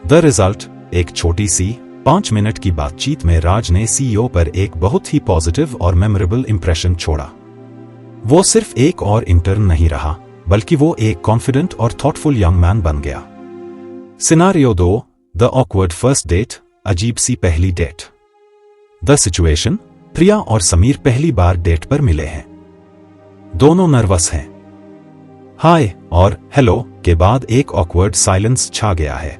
The result. एक छोटी सी 5 मिनट की बातचीत में राज ने सीईओ पर एक बहुत ही पॉजिटिव और मेमोरेबल इंप्रेशन छोड़ा। वो सिर्फ एक और इंटर्न नहीं रहा, बल्कि वो एक कॉन्फिडेंट और थॉटफुल यंग मैन बन गया। Scenario 2, the awkward first date. अजीब सी पहली डेट। The situation. प्रिया और समीर पहली बार डेट पर मिले हैं। दोनों नर्वस हैं। हाय और हेलो के बाद एक ऑकवर्ड साइलेंस छा गया है।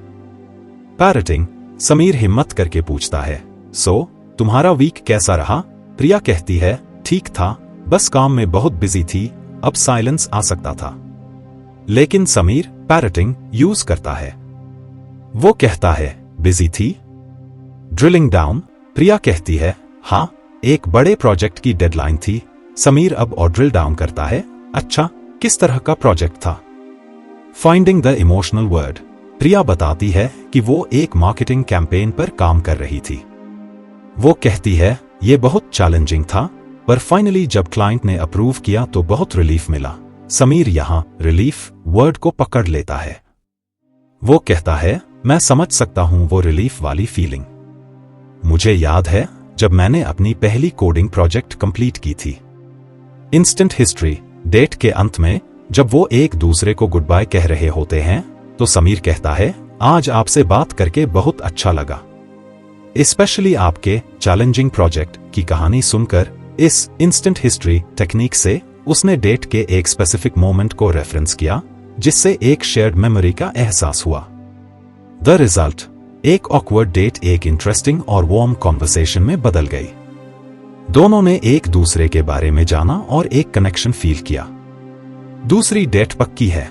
पैरटिंग। समीर हिम्मत करके पूछता है, सो तुम्हारा वीक कैसा रहा? प्रिया कहती है, ठीक था, बस काम में बहुत बिजी थी, अब साइलेंस आ सकता था। लेकिन समीर पैरटिंग यूज करता है। वो कहता है, बिजी थी? Drilling down. प्रिया कहती है, हाँ, एक बड़े प्रोजेक्ट की डेडलाइन थी। समीर अब और ड्रिल डाउन करता है, अच्छा, किस तरह का प्रोजेक्ट था? Finding the emotional word. Priya बताती है कि वो एक मार्केटिंग कैंपेन पर काम कर रही थी। वो कहती है, ये बहुत चैलेंजिंग था, पर फाइनली जब क्लाइंट ने अप्रूव किया तो बहुत रिलीफ मिला। समीर यहां रिलीफ वर्ड को पकड़ लेता है। वो कहता है, मैं समझ सकता हूं वो रिलीफ वाली फीलिंग। मुझे याद है जब मैंने अपनी पहली कोडिंग प्रोजेक्ट कंप्लीट की थी। Instant history. डेट के अंत में जब वो एक दूसरे को गुड बाय कह रहे होते हैं तो समीर कहता है, आज आपसे बात करके बहुत अच्छा लगा, स्पेशली आपके चैलेंजिंग प्रोजेक्ट की कहानी सुनकर। इस इंस्टेंट हिस्ट्री टेक्निक से उसने डेट के एक स्पेसिफिक मोमेंट को रेफरेंस किया जिससे एक शेयर्ड मेमोरी का एहसास हुआ। The result. एक ऑकवर्ड डेट एक इंटरेस्टिंग और वार्म कॉन्वर्सेशन में बदल गई। दोनों ने एक दूसरे के बारे में जाना और एक कनेक्शन फील किया। दूसरी डेट पक्की है।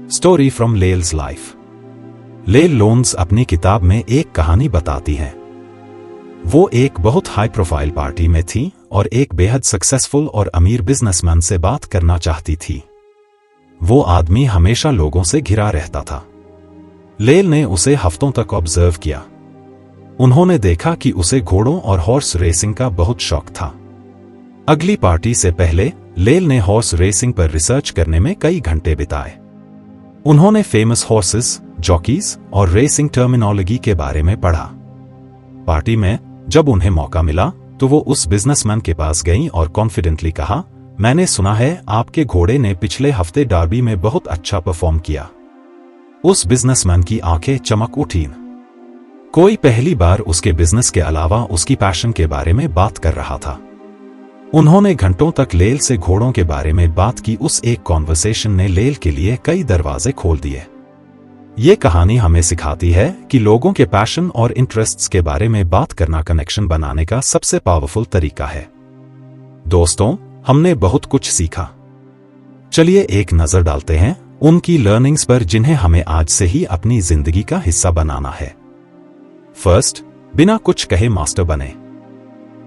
Story from Leil's life. Leil Lowndes अपनी किताब में एक कहानी बताती है। वो एक बहुत हाई प्रोफाइल पार्टी में थी और एक बेहद सक्सेसफुल और अमीर बिजनेसमैन से बात करना चाहती थी। वो आदमी हमेशा लोगों से घिरा रहता था। लेल ने उसे हफ्तों तक ऑब्जर्व किया। उन्होंने देखा कि उसे घोड़ों और हॉर्स रेसिंग का बहुत शौक था। अगली पार्टी से पहले लेल ने हॉर्स रेसिंग पर रिसर्च करने में कई घंटे बिताए। उन्होंने फेमस हॉर्सेस, जॉकीज और रेसिंग टर्मिनोलॉजी के बारे में पढ़ा। पार्टी में जब उन्हें मौका मिला तो वो उस बिजनेसमैन के पास गईं और कॉन्फिडेंटली कहा, मैंने सुना है आपके घोड़े ने पिछले हफ्ते डार्बी में बहुत अच्छा परफॉर्म किया। उस बिजनेसमैन की आंखें चमक उठीं। कोई पहली बार उसके बिजनेस के अलावा उसकी पैशन के बारे में बात कर रहा था। उन्होंने घंटों तक लेल से घोड़ों के बारे में बात की। उस एक कॉन्वर्सेशन ने लेल के लिए कई दरवाजे खोल दिए। ये कहानी हमें सिखाती है कि लोगों के पैशन और इंटरेस्ट्स के बारे में बात करना कनेक्शन बनाने का सबसे पावरफुल तरीका है। दोस्तों, हमने बहुत कुछ सीखा। चलिए एक नजर डालते हैं उनकी लर्निंग्स पर जिन्हें हमें आज से ही अपनी जिंदगी का हिस्सा बनाना है। फर्स्ट, बिना कुछ कहे मास्टर बने।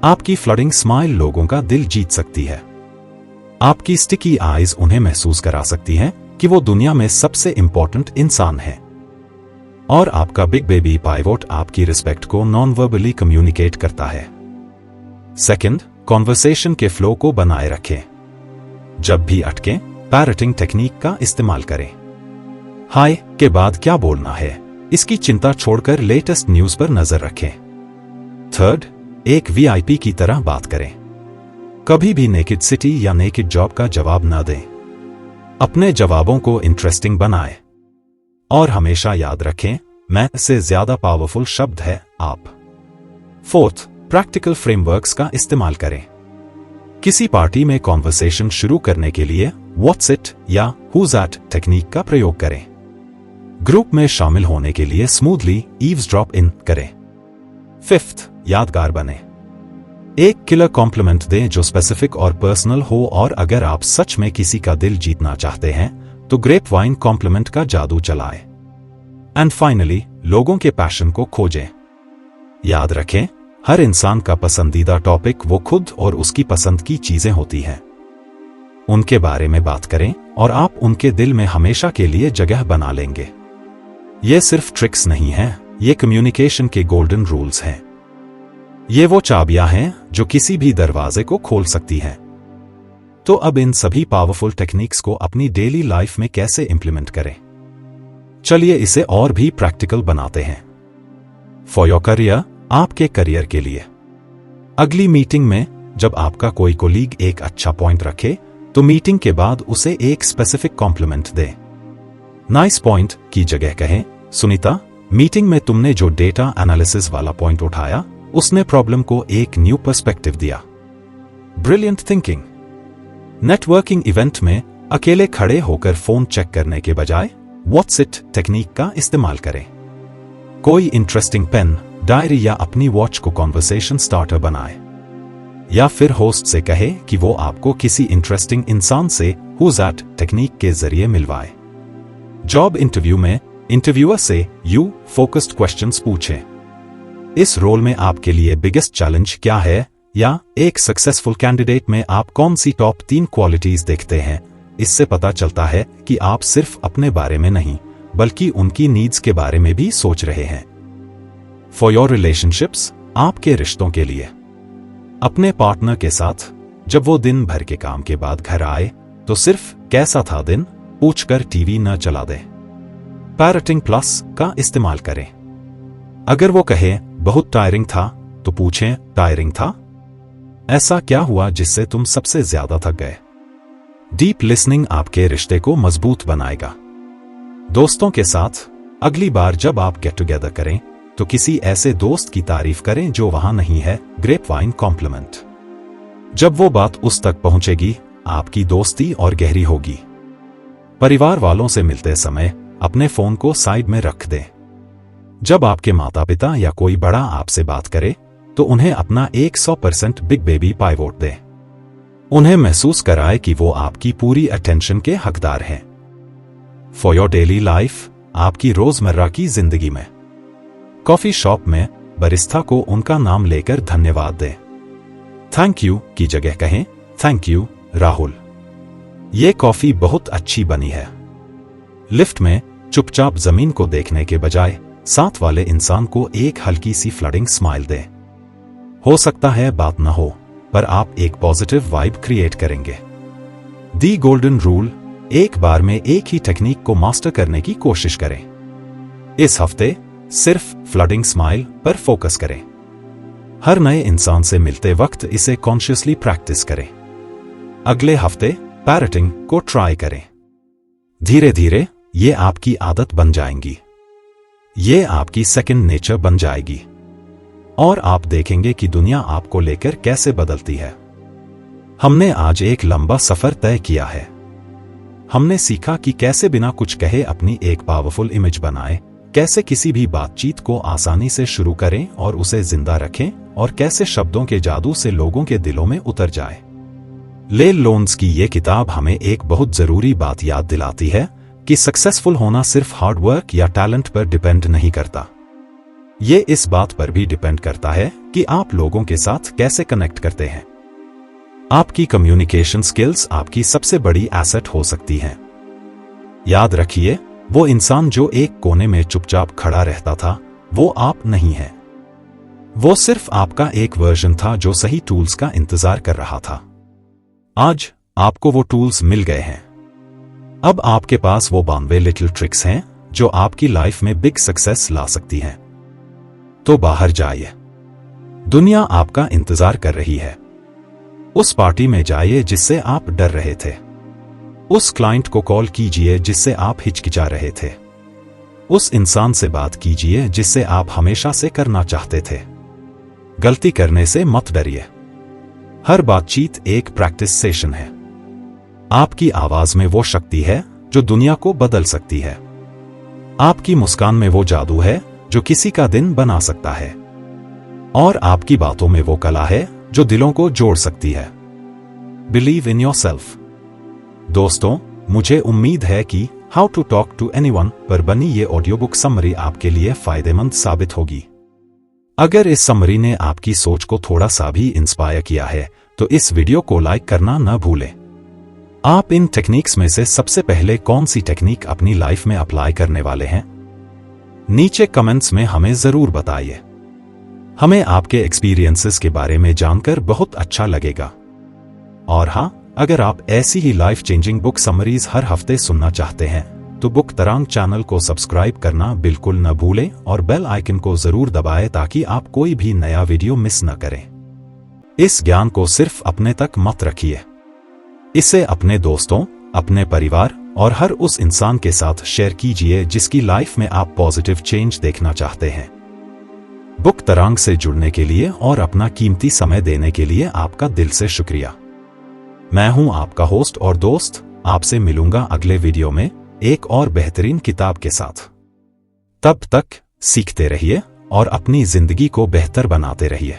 आपकी फ्लडिंग स्माइल लोगों का दिल जीत सकती है। आपकी स्टिकी आईज उन्हें महसूस करा सकती हैं कि वो दुनिया में सबसे इंपॉर्टेंट इंसान है। और आपका बिग बेबी पाइवोट आपकी रिस्पेक्ट को नॉन वर्बली कम्युनिकेट करता है। सेकंड, कॉन्वर्सेशन के फ्लो को बनाए रखें। जब भी अटकें, पैरटिंग टेक्निक का इस्तेमाल करें। हाय के बाद क्या बोलना है, इसकी चिंता छोड़कर लेटेस्ट न्यूज पर नजर रखें। थर्ड, एक वीआईपी की तरह बात करें। कभी भी नेकेड सिटी या नेकेड जॉब का जवाब न दें। अपने जवाबों को इंटरेस्टिंग बनाएं। और हमेशा याद रखें, मैं से ज्यादा पावरफुल शब्द है आप। फोर्थ, प्रैक्टिकल फ्रेमवर्क्स का इस्तेमाल करें। किसी पार्टी में कॉन्वर्सेशन शुरू करने के लिए व्हाट्स इट या हुज एट टेक्निक का प्रयोग करें। ग्रुप में शामिल होने के लिए स्मूथली ईव्सड्रॉप इन करें। फिफ्थ, यादगार बने। एक किलर कॉम्प्लीमेंट दें जो स्पेसिफिक और पर्सनल हो, और अगर आप सच में किसी का दिल जीतना चाहते हैं तो ग्रेप वाइन कॉम्प्लीमेंट का जादू चलाएं। एंड फाइनली, लोगों के पैशन को खोजें। याद रखें, हर इंसान का पसंदीदा टॉपिक वो खुद और उसकी पसंद की चीजें होती हैं। उनके बारे में बात करें और आप उनके दिल में हमेशा के लिए जगह बना लेंगे। ये सिर्फ ट्रिक्स नहीं हैं, ये कम्युनिकेशन के गोल्डन रूल्स हैं। ये वो चाबियां हैं जो किसी भी दरवाजे को खोल सकती हैं। तो अब इन सभी पावरफुल टेक्निक्स को अपनी डेली लाइफ में कैसे इंप्लीमेंट करें? चलिए इसे और भी प्रैक्टिकल बनाते हैं। फॉर योर करियर, आपके करियर के लिए। अगली मीटिंग में जब आपका कोई कोलीग एक अच्छा पॉइंट रखे तो मीटिंग के बाद उसे एक स्पेसिफिक कॉम्प्लीमेंट दे। नाइस पॉइंट की जगह कहें, सुनीता, मीटिंग में तुमने जो डेटा एनालिसिस वाला पॉइंट उठाया उसने प्रॉब्लम को एक न्यू पर्सपेक्टिव दिया। Brilliant thinking. नेटवर्किंग इवेंट में अकेले खड़े होकर फोन चेक करने के बजाय व्हाट्स इट टेक्निक का इस्तेमाल करें। कोई इंटरेस्टिंग पेन, डायरी या अपनी वॉच को कॉन्वर्सेशन स्टार्टर बनाए। या फिर होस्ट से कहे कि वो आपको किसी इंटरेस्टिंग इंसान से हुज एट टेक्निक के जरिए मिलवाए। जॉब इंटरव्यू में इंटरव्यूअर से यू फोकस्ड क्वेश्चंस पूछें। इस रोल में आपके लिए बिगेस्ट चैलेंज क्या है, या एक सक्सेसफुल कैंडिडेट में आप कौन सी टॉप 3 क्वालिटीज देखते हैं। इससे पता चलता है कि आप सिर्फ अपने बारे में नहीं बल्कि उनकी नीड्स के बारे में भी सोच रहे हैं। फॉर योर रिलेशनशिप्स, आपके रिश्तों के लिए। अपने पार्टनर के साथ जब वो दिन भर के काम के बाद घर आए तो सिर्फ कैसा था दिन पूछकर टीवी न चला दे। पैरटिंग प्लस का इस्तेमाल करें। अगर वो कहे बहुत टायरिंग था तो पूछें टायरिंग था? ऐसा क्या हुआ जिससे तुम सबसे ज्यादा थक गए? डीप लिसनिंग आपके रिश्ते को मजबूत बनाएगा। दोस्तों के साथ अगली बार जब आप गेट टुगेदर करें तो किसी ऐसे दोस्त की तारीफ करें जो वहां नहीं है। Grapevine compliment. जब वो बात उस तक पहुंचेगी, आपकी दोस्ती और गहरी होगी। परिवार वालों से मिलते समय अपने फोन को साइड में रख दें। जब आपके माता पिता या कोई बड़ा आपसे बात करे तो उन्हें अपना 100% बिग बेबी पाइवोट दें। उन्हें महसूस कराए कि वो आपकी पूरी अटेंशन के हकदार हैं। फॉर योर डेली लाइफ, आपकी रोजमर्रा की जिंदगी में। कॉफी शॉप में बरिस्ता को उनका नाम लेकर धन्यवाद दें। थैंक यू की जगह कहें थैंक यू राहुल, ये कॉफी बहुत अच्छी बनी है। लिफ्ट में चुपचाप जमीन को देखने के बजाय साथ वाले इंसान को एक हल्की सी फ्लडिंग स्माइल दें। हो सकता है बात न हो, पर आप एक पॉजिटिव वाइब क्रिएट करेंगे। दी गोल्डन रूल, एक बार में एक ही टेक्निक को मास्टर करने की कोशिश करें। इस हफ्ते सिर्फ फ्लडिंग स्माइल पर फोकस करें। हर नए इंसान से मिलते वक्त इसे कॉन्शियसली प्रैक्टिस करें। अगले हफ्ते पैरटिंग को ट्राई करें। धीरे धीरे ये आपकी आदत बन जाएंगी। ये आपकी सेकंड नेचर बन जाएगी और आप देखेंगे कि दुनिया आपको लेकर कैसे बदलती है। हमने आज एक लंबा सफर तय किया है। हमने सीखा कि कैसे बिना कुछ कहे अपनी एक पावरफुल इमेज बनाएं, कैसे किसी भी बातचीत को आसानी से शुरू करें और उसे जिंदा रखें, और कैसे शब्दों के जादू से लोगों के दिलों में उतर जाए। ले लोन्स की ये किताब हमें एक बहुत जरूरी बात याद दिलाती है कि सक्सेसफुल होना सिर्फ हार्ड वर्क या टैलेंट पर डिपेंड नहीं करता। ये इस बात पर भी डिपेंड करता है कि आप लोगों के साथ कैसे कनेक्ट करते हैं। आपकी कम्युनिकेशन स्किल्स आपकी सबसे बड़ी एसेट हो सकती हैं। याद रखिए, वो इंसान जो एक कोने में चुपचाप खड़ा रहता था, वो आप नहीं है। वो सिर्फ आपका एक वर्जन था जो सही टूल्स का इंतजार कर रहा था। आज आपको वो टूल्स मिल गए हैं। अब आपके पास वो 92 लिटिल ट्रिक्स हैं जो आपकी लाइफ में बिग सक्सेस ला सकती हैं। तो बाहर जाइए, दुनिया आपका इंतजार कर रही है। उस पार्टी में जाइए जिससे आप डर रहे थे। उस क्लाइंट को कॉल कीजिए जिससे आप हिचकिचा रहे थे। उस इंसान से बात कीजिए जिससे आप हमेशा से करना चाहते थे। गलती करने से मत डरिए। हर बातचीत एक प्रैक्टिस सेशन है। आपकी आवाज में वो शक्ति है जो दुनिया को बदल सकती है। आपकी मुस्कान में वो जादू है जो किसी का दिन बना सकता है। और आपकी बातों में वो कला है जो दिलों को जोड़ सकती है। Believe in yourself. दोस्तों, मुझे उम्मीद है कि how to talk to anyone पर बनी ये ऑडियो बुक समरी आपके लिए फायदेमंद साबित होगी। अगर इस समरी ने आपकी सोच को थोड़ा सा भी इंस्पायर किया है तो इस वीडियो को लाइक करना न भूलें। आप इन टेक्निक्स में से सबसे पहले कौन सी टेक्निक अपनी लाइफ में अप्लाई करने वाले हैं? नीचे कमेंट्स में हमें जरूर बताइए। हमें आपके एक्सपीरियंसेस के बारे में जानकर बहुत अच्छा लगेगा। और हाँ, अगर आप ऐसी ही लाइफ चेंजिंग बुक समरीज हर हफ्ते सुनना चाहते हैं तो बुक तरंग चैनल को सब्सक्राइब करना बिल्कुल न भूलें और बेल आइकन को जरूर दबाएं ताकि आप कोई भी नया वीडियो मिस न करें। इस ज्ञान को सिर्फ अपने तक मत रखिए, इसे अपने दोस्तों, अपने परिवार और हर उस इंसान के साथ शेयर कीजिए जिसकी लाइफ में आप पॉजिटिव चेंज देखना चाहते हैं। बुक तरंग से जुड़ने के लिए और अपना कीमती समय देने के लिए आपका दिल से शुक्रिया। मैं हूं आपका होस्ट और दोस्त। आपसे मिलूंगा अगले वीडियो में एक और बेहतरीन किताब के साथ। तब तक सीखते रहिए और अपनी जिंदगी को बेहतर बनाते रहिए।